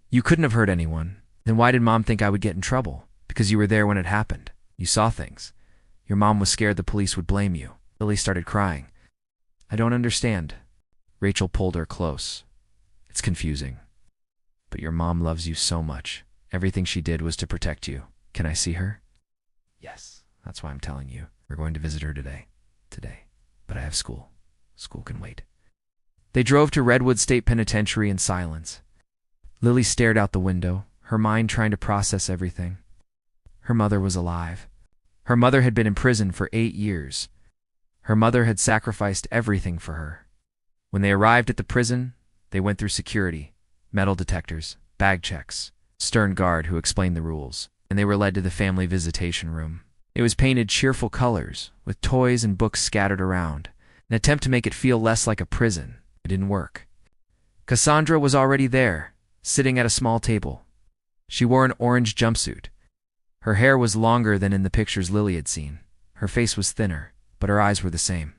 "You couldn't have hurt anyone. Then why did Mom think I would get in trouble?" "Because you were there when it happened. You saw things. Your mom was scared the police would blame you." Lily started crying. "I don't understand." Rachel pulled her close. "It's confusing. But your mom loves you so much. Everything she did was to protect you. Can I see her?" "Yes. That's why I'm telling you. We're going to visit her today. But I have school." School can wait. They drove to Redwood State Penitentiary in silence. Lily stared out the window, her mind trying to process everything. Her mother was alive. Her mother had been in prison for 8 years. Her mother had sacrificed everything for her. When they arrived at the prison, they went through security, metal detectors, bag checks, stern guard who explained the rules, and they were led to the family visitation room. It was painted cheerful colors, with toys and books scattered around, an attempt to make it feel less like a prison. It didn't work. Cassandra was already there, sitting at a small table. She wore an orange jumpsuit. Her hair was longer than in the pictures Lily had seen. Her face was thinner, but her eyes were the same.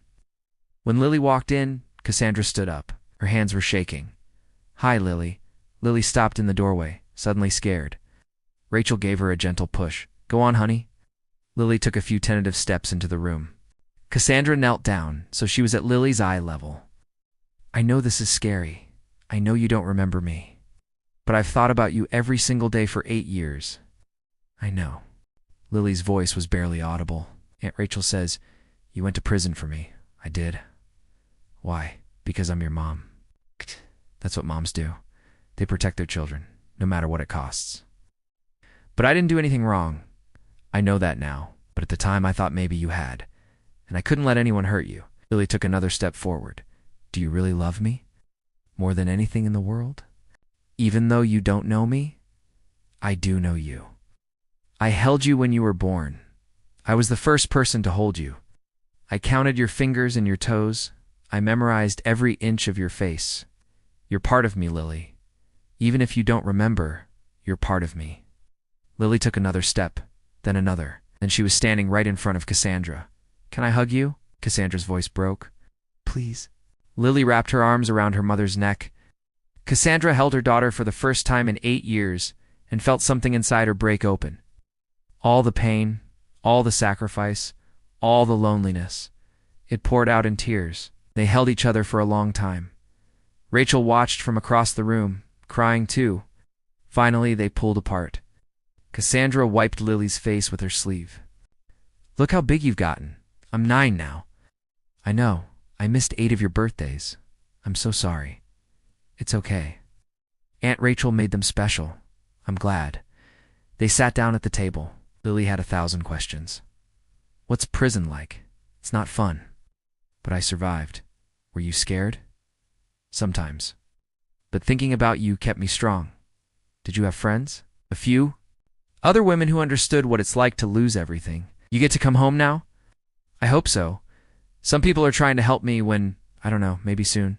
When Lily walked in, Cassandra stood up. Her hands were shaking. "Hi, Lily." Lily stopped in the doorway, suddenly scared. Rachel gave her a gentle push. "Go on, honey." Lily took a few tentative steps into the room. Cassandra knelt down, so she was at Lily's eye level. "I know this is scary. I know you don't remember me. But I've thought about you every single day for 8 years. I know." Lily's voice was barely audible. "Aunt Rachel says, you went to prison for me." "I did." "Why?" "Because I'm your mom." "That's what moms do. They protect their children, no matter what it costs." "But I didn't do anything wrong. I know that now, but at the time I thought maybe you had, and I couldn't let anyone hurt you." Lily took another step forward. "Do you really love me? More than anything in the world? Even though you don't know me? I do know you. I held you when you were born. I was the first person to hold you. I counted your fingers and your toes. I memorized every inch of your face. You're part of me, Lily. Even if you don't remember, you're part of me." Lily took another step, then another, and she was standing right in front of Cassandra. "Can I hug you?" Cassandra's voice broke. "Please." Lily wrapped her arms around her mother's neck. Cassandra held her daughter for the first time in 8 years and felt something inside her break open. All the pain, all the sacrifice, all the loneliness. It poured out in tears. They held each other for a long time. Rachel watched from across the room, crying too. Finally, they pulled apart. Cassandra wiped Lily's face with her sleeve. "Look how big you've gotten. I'm 9 now." "I know. I missed 8 of your birthdays. I'm so sorry." "It's okay. Aunt Rachel made them special. I'm glad." They sat down at the table. Lily had 1,000 questions. "What's prison like? It's not fun." "But I survived." "Were you scared?" "Sometimes. But thinking about you kept me strong." "Did you have friends?" "A few. Other women who understood what it's like to lose everything." "You get to come home now?" "I hope so. Some people are trying to help me when, I don't know, maybe soon."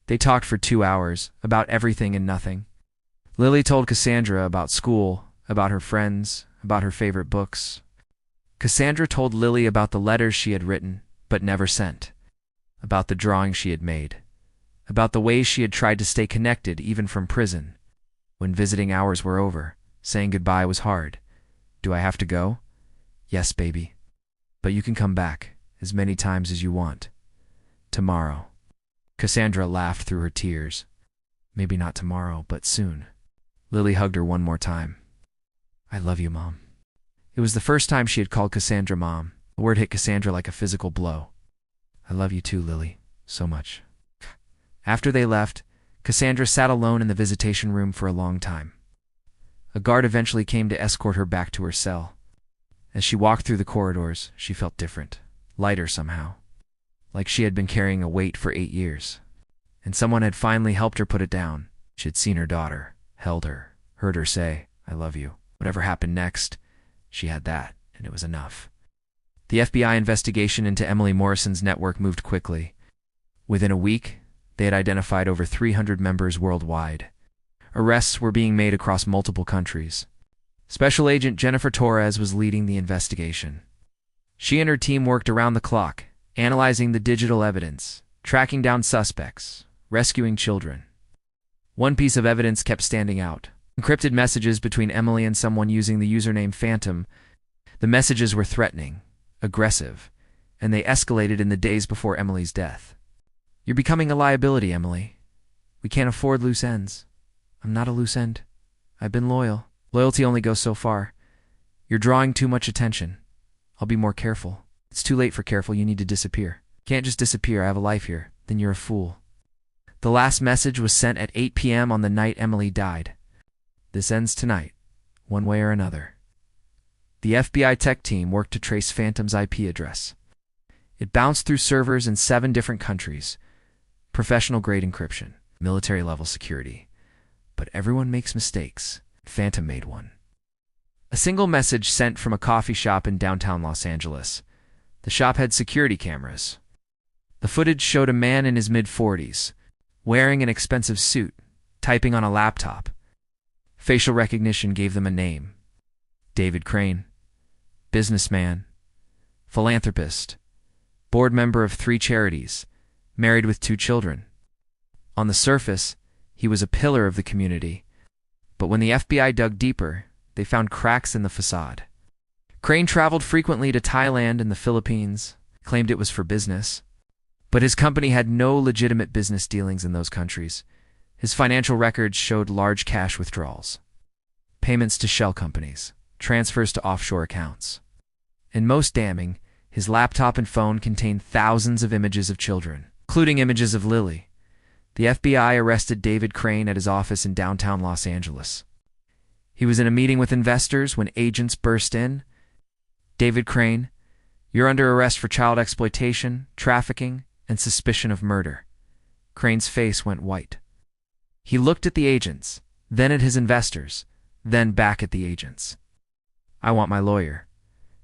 They talked for 2 hours, about everything and nothing. Lily told Cassandra about school, about her friends, about her favorite books. Cassandra told Lily about the letters she had written, but never sent. About the drawings she had made. About the ways she had tried to stay connected even from prison. When visiting hours were over, saying goodbye was hard. "Do I have to go?" "Yes, baby. But you can come back, as many times as you want. Tomorrow." Cassandra laughed through her tears. "Maybe not tomorrow, but soon." Lily hugged her one more time. "I love you, Mom." It was the first time she had called Cassandra Mom. The word hit Cassandra like a physical blow. "I love you too, Lily, so much." After they left, Cassandra sat alone in the visitation room for a long time. A guard eventually came to escort her back to her cell. As she walked through the corridors, she felt different, lighter somehow, like she had been carrying a weight for 8 years. And someone had finally helped her put it down. She had seen her daughter, held her, heard her say, "I love you." Whatever happened next, she had that, and it was enough. The FBI investigation into Emily Morrison's network moved quickly. Within a week, they had identified over 300 members worldwide. Arrests were being made across multiple countries. Special Agent Jennifer Torres was leading the investigation. She and her team worked around the clock, analyzing the digital evidence, tracking down suspects, rescuing children. One piece of evidence kept standing out: encrypted messages between Emily and someone using the username Phantom. The messages were threatening, aggressive, and they escalated in the days before Emily's death. "You're becoming a liability, Emily. We can't afford loose ends." "I'm not a loose end. I've been loyal." "Loyalty only goes so far. You're drawing too much attention. I'll be more careful." "It's too late for careful. You need to disappear." "Can't just disappear. I have a life here. then you're a fool. The last message was sent at 8 p.m. on the night Emily died. This ends tonight, one way or another. The FBI tech team worked to trace Phantom's IP address. It bounced through servers in 7 different countries. Professional-grade encryption, military-level security. But everyone makes mistakes. Phantom made one. A single message sent from a coffee shop in downtown Los Angeles. The shop had security cameras. The footage showed a man in his mid-40s, wearing an expensive suit, typing on a laptop. Facial recognition gave them a name. David Crane. Businessman. Philanthropist. Board member of 3 charities. Married with 2 children. On the surface, he was a pillar of the community. But when the FBI dug deeper, they found cracks in the facade. Crane traveled frequently to Thailand and the Philippines, claimed it was for business. But his company had no legitimate business dealings in those countries. His financial records showed large cash withdrawals, payments to shell companies, transfers to offshore accounts. And most damning, his laptop and phone contained thousands of images of children, including images of Lily. The FBI arrested David Crane at his office in downtown Los Angeles. He was in a meeting with investors when agents burst in. David Crane, you're under arrest for child exploitation, trafficking, and suspicion of murder. Crane's face went white. He looked at the agents, then at his investors, then back at the agents. I want my lawyer.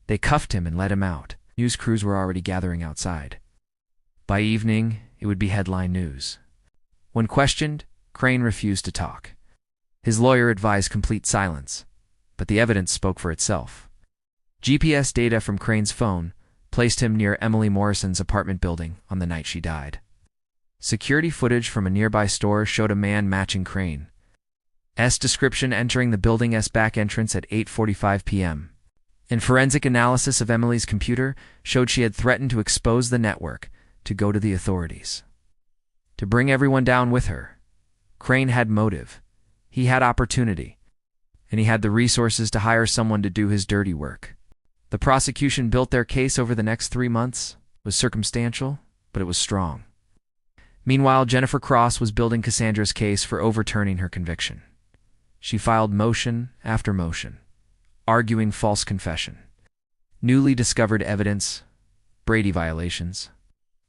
They cuffed him and let him out. News crews were already gathering outside. By evening, it would be headline news. When questioned, Crane refused to talk. His lawyer advised complete silence, but the evidence spoke for itself. GPS data from Crane's phone placed him near Emily Morrison's apartment building on the night she died. Security footage from a nearby store showed a man matching Crane's description entering the building's back entrance at 8:45 p.m. And forensic analysis of Emily's computer showed she had threatened to expose the network, to go to the authorities, to bring everyone down with her. Crane had motive. He had opportunity. And he had the resources to hire someone to do his dirty work. The prosecution built their case over the next 3 months. It was circumstantial, but it was strong. Meanwhile, Jennifer Cross was building Cassandra's case for overturning her conviction. She filed motion after motion, arguing false confession, newly discovered evidence, Brady violations,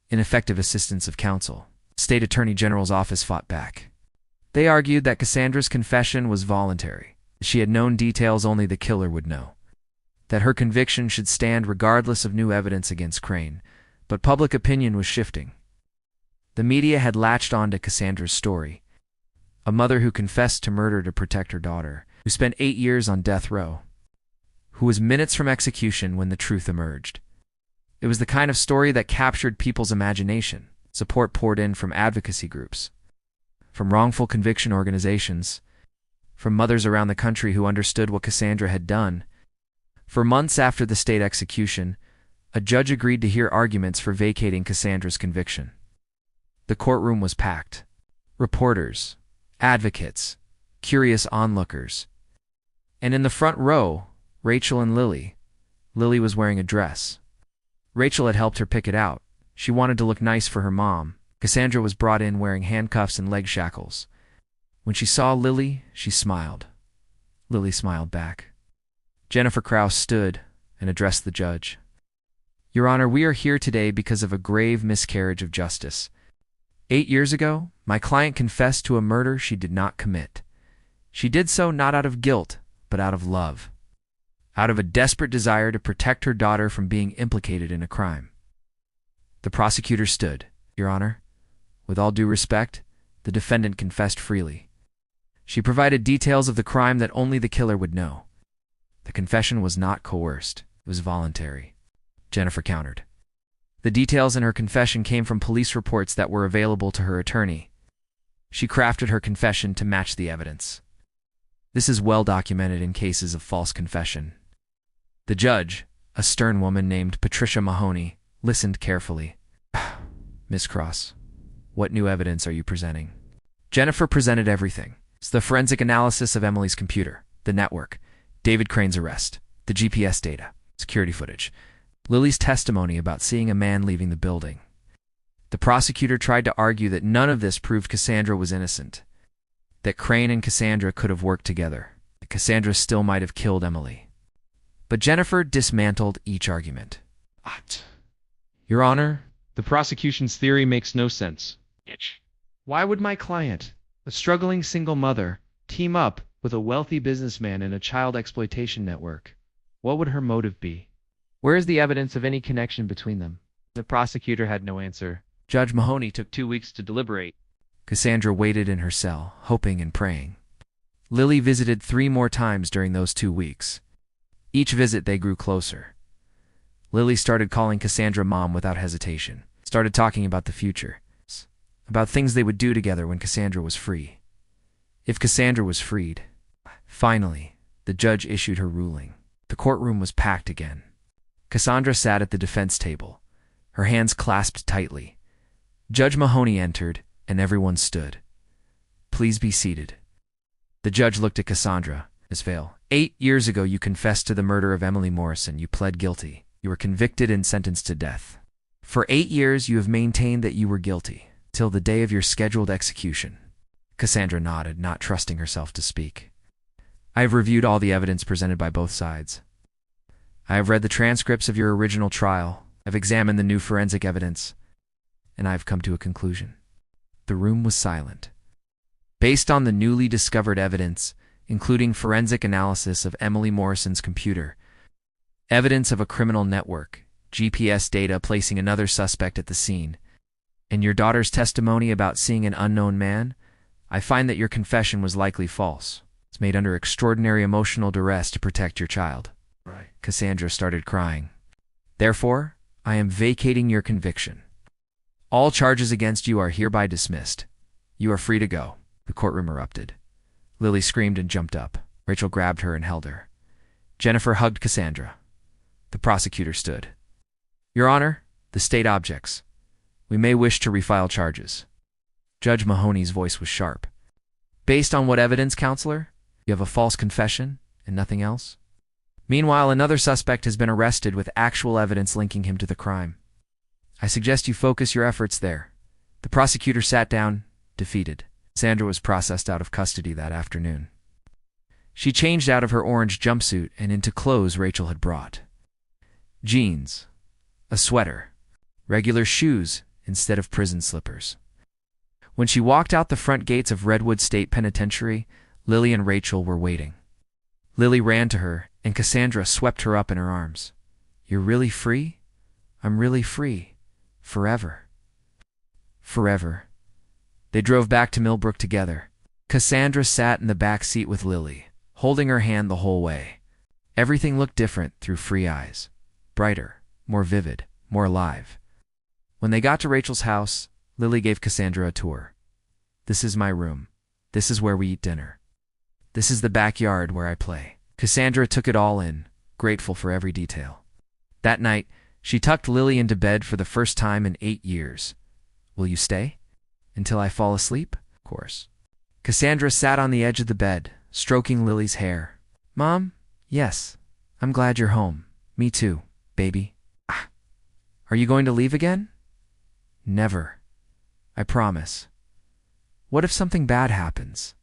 ineffective assistance of counsel. State Attorney General's office fought back. They argued that Cassandra's confession was voluntary. She had known details only the killer would know. That her conviction should stand regardless of new evidence against Crane, but public opinion was shifting. The media had latched on to Cassandra's story. A mother who confessed to murder to protect her daughter, who spent 8 years on death row, who was minutes from execution when the truth emerged. It was the kind of story that captured people's imagination. Support poured in from advocacy groups, from wrongful conviction organizations, from mothers around the country who understood what Cassandra had done. For months after the state execution, a judge agreed to hear arguments for vacating Cassandra's conviction. The courtroom was packed. Reporters, advocates, curious onlookers. And in the front row, Rachel and Lily. Lily was wearing a dress. Rachel had helped her pick it out. She wanted to look nice for her mom. Cassandra was brought in wearing handcuffs and leg shackles. When she saw Lily, she smiled. Lily smiled back. Jennifer Krause stood and addressed the judge. Your Honor, we are here today because of a grave miscarriage of justice. 8 years ago, my client confessed to a murder she did not commit. She did so not out of guilt, but out of love. Out of a desperate desire to protect her daughter from being implicated in a crime. The prosecutor stood. Your Honor, with all due respect, the defendant confessed freely. She provided details of the crime that only the killer would know. The confession was not coerced. It was voluntary. Jennifer countered. The details in her confession came from police reports that were available to her attorney. She crafted her confession to match the evidence. This is well documented in cases of false confession. The judge, a stern woman named Patricia Mahoney, listened carefully. Miss Cross, what new evidence are you presenting? Jennifer presented everything. It's the forensic analysis of Emily's computer, the network, David Crane's arrest, the GPS data, security footage, Lily's testimony about seeing a man leaving the building. The prosecutor tried to argue that none of this proved Cassandra was innocent, that Crane and Cassandra could have worked together, that Cassandra still might have killed Emily. But Jennifer dismantled each argument. Your Honor, the prosecution's theory makes no sense. Why would my client, a struggling single mother, team up with a wealthy businessman in a child exploitation network? What would her motive be? Where is the evidence of any connection between them? The prosecutor had no answer. Judge Mahoney took 2 weeks to deliberate. Cassandra waited in her cell, hoping and praying. Lily visited 3 more times during those 2 weeks. Each visit they grew closer. Lily started calling Cassandra Mom without hesitation, started talking about the future, about things they would do together when Cassandra was free. If Cassandra was freed. Finally, the judge issued her ruling. The courtroom was packed again. Cassandra sat at the defense table, her hands clasped tightly. Judge Mahoney entered, and everyone stood. Please be seated. The judge looked at Cassandra. Ms. Vale, 8 years ago you confessed to the murder of Emily Morrison. You pled guilty. You were convicted and sentenced to death. For 8 years you have maintained that you were guilty, till the day of your scheduled execution. Cassandra nodded, not trusting herself to speak. I have reviewed all the evidence presented by both sides. I have read the transcripts of your original trial. I've examined the new forensic evidence, and I have come to a conclusion. The room was silent. Based on the newly discovered evidence, including forensic analysis of Emily Morrison's computer, evidence of a criminal network, GPS data placing another suspect at the scene, and your daughter's testimony about seeing an unknown man, I find that your confession was likely false. It's made under extraordinary emotional duress to protect your child. Right. Cassandra started crying. Therefore, I am vacating your conviction. All charges against you are hereby dismissed. You are free to go. The courtroom erupted. Lily screamed and jumped up. Rachel grabbed her and held her. Jennifer hugged Cassandra. The prosecutor stood. Your Honor, the state objects. We may wish to refile charges. Judge Mahoney's voice was sharp. Based on what evidence, counselor? You have a false confession and nothing else? Meanwhile, another suspect has been arrested with actual evidence linking him to the crime. I suggest you focus your efforts there. The prosecutor sat down, defeated. Cassandra was processed out of custody that afternoon. She changed out of her orange jumpsuit and into clothes Rachel had brought. Jeans, a sweater, regular shoes instead of prison slippers. When she walked out the front gates of Redwood State Penitentiary, Lily and Rachel were waiting. Lily ran to her, and Cassandra swept her up in her arms. You're really free? I'm really free. Forever. Forever. They drove back to Millbrook together. Cassandra sat in the back seat with Lily, holding her hand the whole way. Everything looked different through free eyes. Brighter, more vivid, more alive. When they got to Rachel's house, Lily gave Cassandra a tour. This is my room. This is where we eat dinner. This is the backyard where I play. Cassandra took it all in, grateful for every detail. That night, she tucked Lily into bed for the first time in 8 years. Will you stay? Until I fall asleep? Of course. Cassandra sat on the edge of the bed, stroking Lily's hair. Mom? Yes. I'm glad you're home. Me too, baby. Are you going to leave again? Never. I promise. What if something bad happens?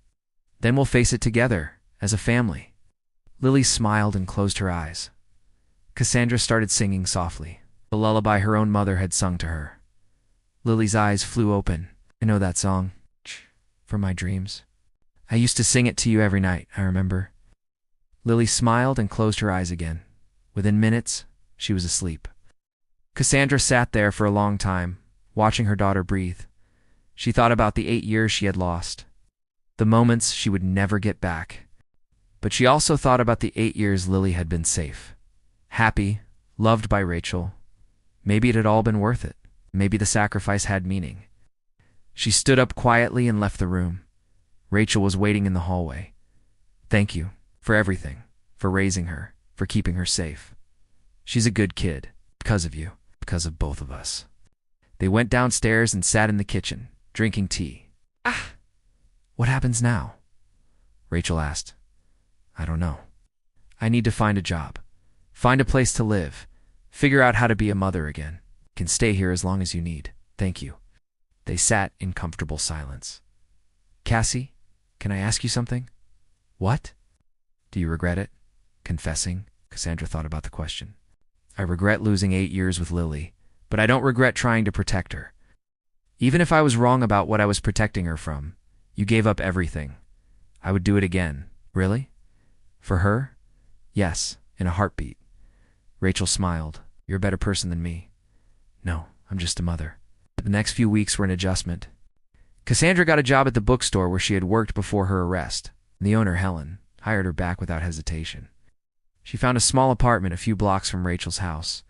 Then we'll face it together, as a family. Lily smiled and closed her eyes. Cassandra started singing softly, the lullaby her own mother had sung to her. Lily's eyes flew open. I know that song. From my dreams. I used to sing it to you every night, I remember. Lily smiled and closed her eyes again. Within minutes, she was asleep. Cassandra sat there for a long time, watching her daughter breathe. She thought about the 8 years she had lost, the moments she would never get back. But she also thought about the 8 years Lily had been safe, happy, loved by Rachel. Maybe it had all been worth it. Maybe the sacrifice had meaning. She stood up quietly and left the room. Rachel was waiting in the hallway. Thank you for everything, for raising her, for keeping her safe. She's a good kid, because of you, because of both of us. They went downstairs and sat in the kitchen, drinking tea. What happens now? Rachel asked. I don't know. I need to find a job, find a place to live, figure out how to be a mother again. Can stay here as long as you need. Thank you. They sat in comfortable silence. Cassie, can I ask you something? What? Do you regret it? Confessing, Cassandra thought about the question. I regret losing 8 years with Lily, but I don't regret trying to protect her. Even if I was wrong about what I was protecting her from, you gave up everything. I would do it again. Really? For her? Yes, in a heartbeat. Rachel smiled. You're a better person than me. No, I'm just a mother. The next few weeks were an adjustment. Cassandra got a job at the bookstore where she had worked before her arrest, and the owner, Helen, hired her back without hesitation. She found a small apartment a few blocks from Rachel's house.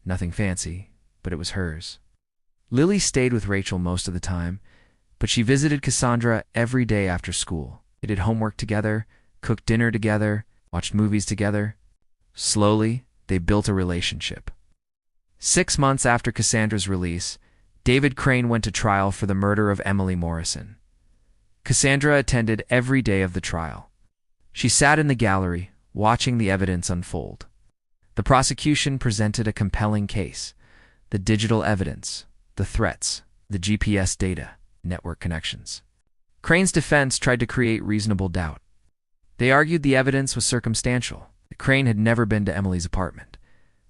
Nothing fancy, but it was hers. Lily stayed with Rachel most of the time, but she visited Cassandra every day after school. They did homework together, cooked dinner together, watched movies together. Slowly, they built a relationship. 6 months after Cassandra's release, David Crane went to trial for the murder of Emily Morrison. Cassandra attended every day of the trial. She sat in the gallery, watching the evidence unfold. The prosecution presented a compelling case: the digital evidence, the threats, the GPS data, network connections. Crane's defense tried to create reasonable doubt. They argued the evidence was circumstantial, that Crane had never been to Emily's apartment,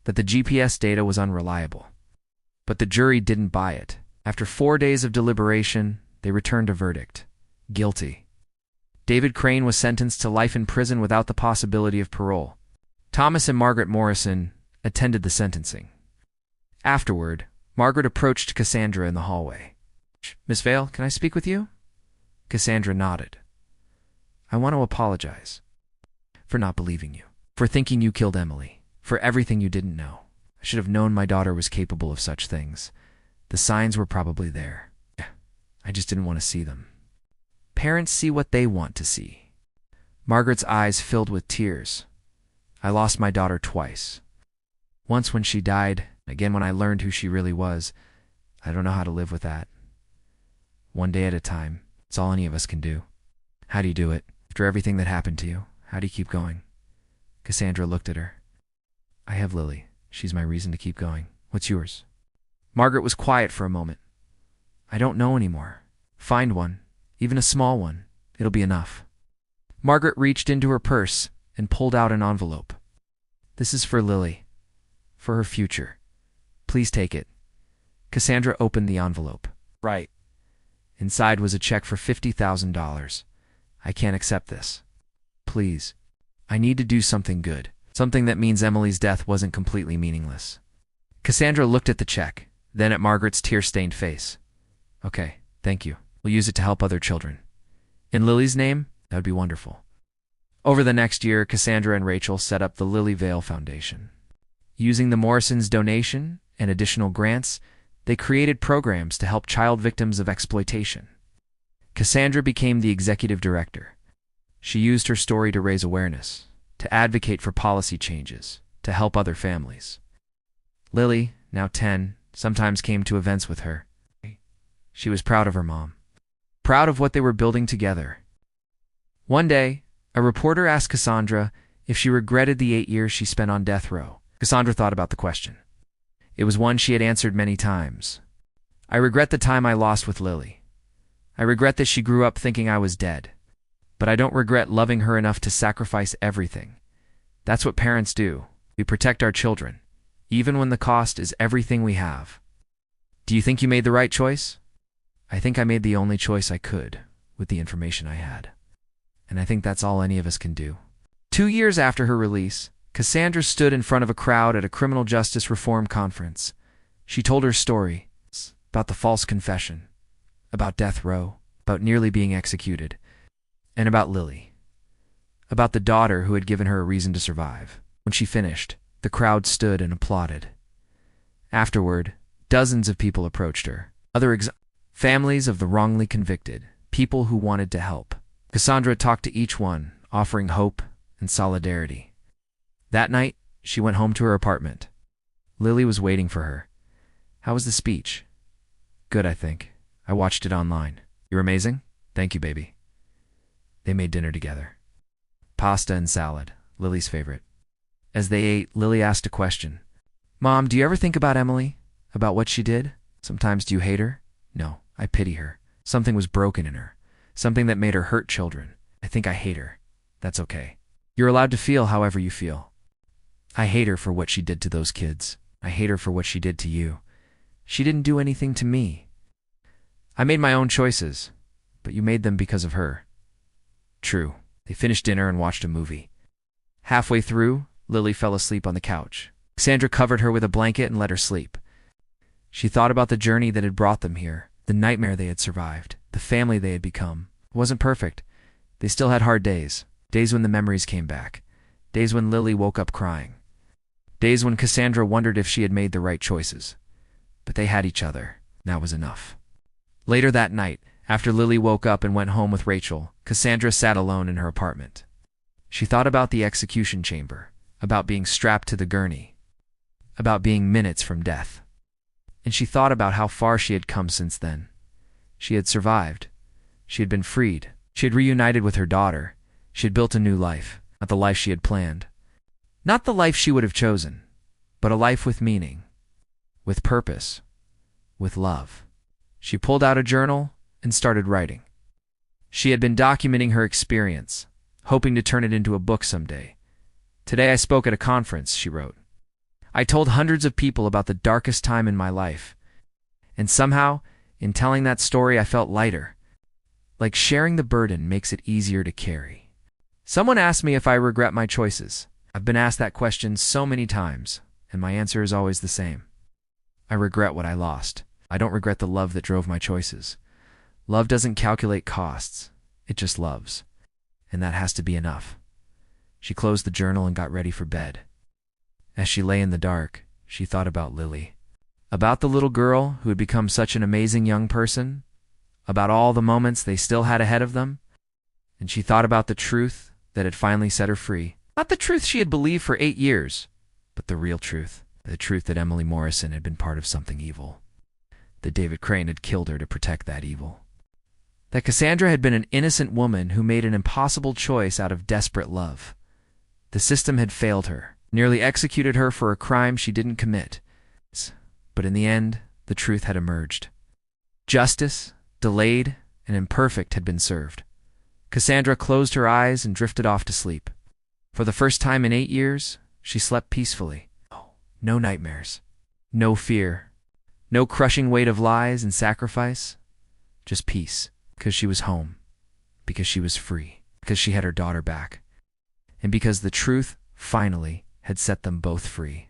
that the GPS data was unreliable. But the jury didn't buy it. After 4 days of deliberation, they returned a verdict: guilty. David Crane was sentenced to life in prison without the possibility of parole. Thomas and Margaret Morrison attended the sentencing. Afterward, Margaret approached Cassandra in the hallway. Miss Vale, can I speak with you? Cassandra nodded. I want to apologize for not believing you, for thinking you killed Emily, for everything you didn't know. I should have known my daughter was capable of such things. The signs were probably there. I just didn't want to see them. Parents see what they want to see. Margaret's eyes filled with tears. I lost my daughter twice. Once when she died, again when I learned who she really was. I don't know how to live with that. One day at a time. It's all any of us can do. How do you do it? After everything that happened to you, how do you keep going? Cassandra looked at her. I have Lily. She's my reason to keep going. What's yours? Margaret was quiet for a moment. I don't know anymore. Find one, even a small one. It'll be enough. Margaret reached into her purse and pulled out an envelope. This is for Lily. For her future. Please take it. Cassandra opened the envelope. Right. Inside was a check for $50,000. I can't accept this. Please. I need to do something good. Something that means Emily's death wasn't completely meaningless. Cassandra looked at the check, then at Margaret's tear-stained face. Okay, thank you. We'll use it to help other children. In Lily's name, that would be wonderful. Over the next year, Cassandra and Rachel set up the Lily Vale Foundation. Using the Morrisons' donation and additional grants, they created programs to help child victims of exploitation. Cassandra became the executive director. She used her story to raise awareness, to advocate for policy changes, to help other families. Lily, now 10, sometimes came to events with her. She was proud of her mom, proud of what they were building together. One day, a reporter asked Cassandra if she regretted the 8 years she spent on death row. Cassandra thought about the question. It was one she had answered many times. I regret the time I lost with Lily. I regret that she grew up thinking I was dead. But I don't regret loving her enough to sacrifice everything. That's what parents do. We protect our children, even when the cost is everything we have. Do you think you made the right choice? I think I made the only choice I could with the information I had. And I think that's all any of us can do. 2 years after her release, Cassandra stood in front of a crowd at a criminal justice reform conference. She told her story about the false confession, about death row, about nearly being executed, and about Lily, about the daughter who had given her a reason to survive. When she finished, the crowd stood and applauded. Afterward, dozens of people approached her, families of the wrongly convicted, people who wanted to help. Cassandra talked to each one, offering hope and solidarity. That night, she went home to her apartment. Lily was waiting for her. How was the speech? Good, I think. I watched it online. You're amazing? Thank you, baby. They made dinner together. Pasta and salad, Lily's favorite. As they ate, Lily asked a question. Mom, do you ever think about Emily? About what she did? Sometimes do you hate her? No, I pity her. Something was broken in her. Something that made her hurt children. I think I hate her. That's okay. You're allowed to feel however you feel. I hate her for what she did to those kids. I hate her for what she did to you. She didn't do anything to me. I made my own choices, but you made them because of her. True. They finished dinner and watched a movie. Halfway through, Lily fell asleep on the couch. Cassandra covered her with a blanket and let her sleep. She thought about the journey that had brought them here, the nightmare they had survived, the family they had become. It wasn't perfect. They still had hard days. Days when the memories came back. Days when Lily woke up crying. Days when Cassandra wondered if she had made the right choices. But they had each other. That was enough. Later that night, after Lily woke up and went home with Rachel, Cassandra sat alone in her apartment. She thought about the execution chamber, about being strapped to the gurney, about being minutes from death. And she thought about how far she had come since then. She had survived. She had been freed. She had reunited with her daughter. She had built a new life, not the life she had planned. Not the life she would have chosen, but a life with meaning, with purpose, with love. She pulled out a journal and started writing. She had been documenting her experience, hoping to turn it into a book someday. Today I spoke at a conference, she wrote. I told hundreds of people about the darkest time in my life. And somehow, in telling that story, I felt lighter. Like sharing the burden makes it easier to carry. Someone asked me if I regret my choices. I've been asked that question so many times, and my answer is always the same. I regret what I lost. I don't regret the love that drove my choices. Love doesn't calculate costs. It just loves. And that has to be enough. She closed the journal and got ready for bed. As she lay in the dark, she thought about Lily. About the little girl who had become such an amazing young person. About all the moments they still had ahead of them. And she thought about the truth that had finally set her free. Not the truth she had believed for 8 years, but the real truth. The truth that Emily Morrison had been part of something evil. That David Crane had killed her to protect that evil. That Cassandra had been an innocent woman who made an impossible choice out of desperate love. The system had failed her, nearly executed her for a crime she didn't commit. But in the end, the truth had emerged. Justice, delayed and imperfect, had been served. Cassandra closed her eyes and drifted off to sleep. For the first time in 8 years, she slept peacefully. No nightmares, no fear, no crushing weight of lies and sacrifice, just peace, because she was home, because she was free, because she had her daughter back, and because the truth, finally, had set them both free.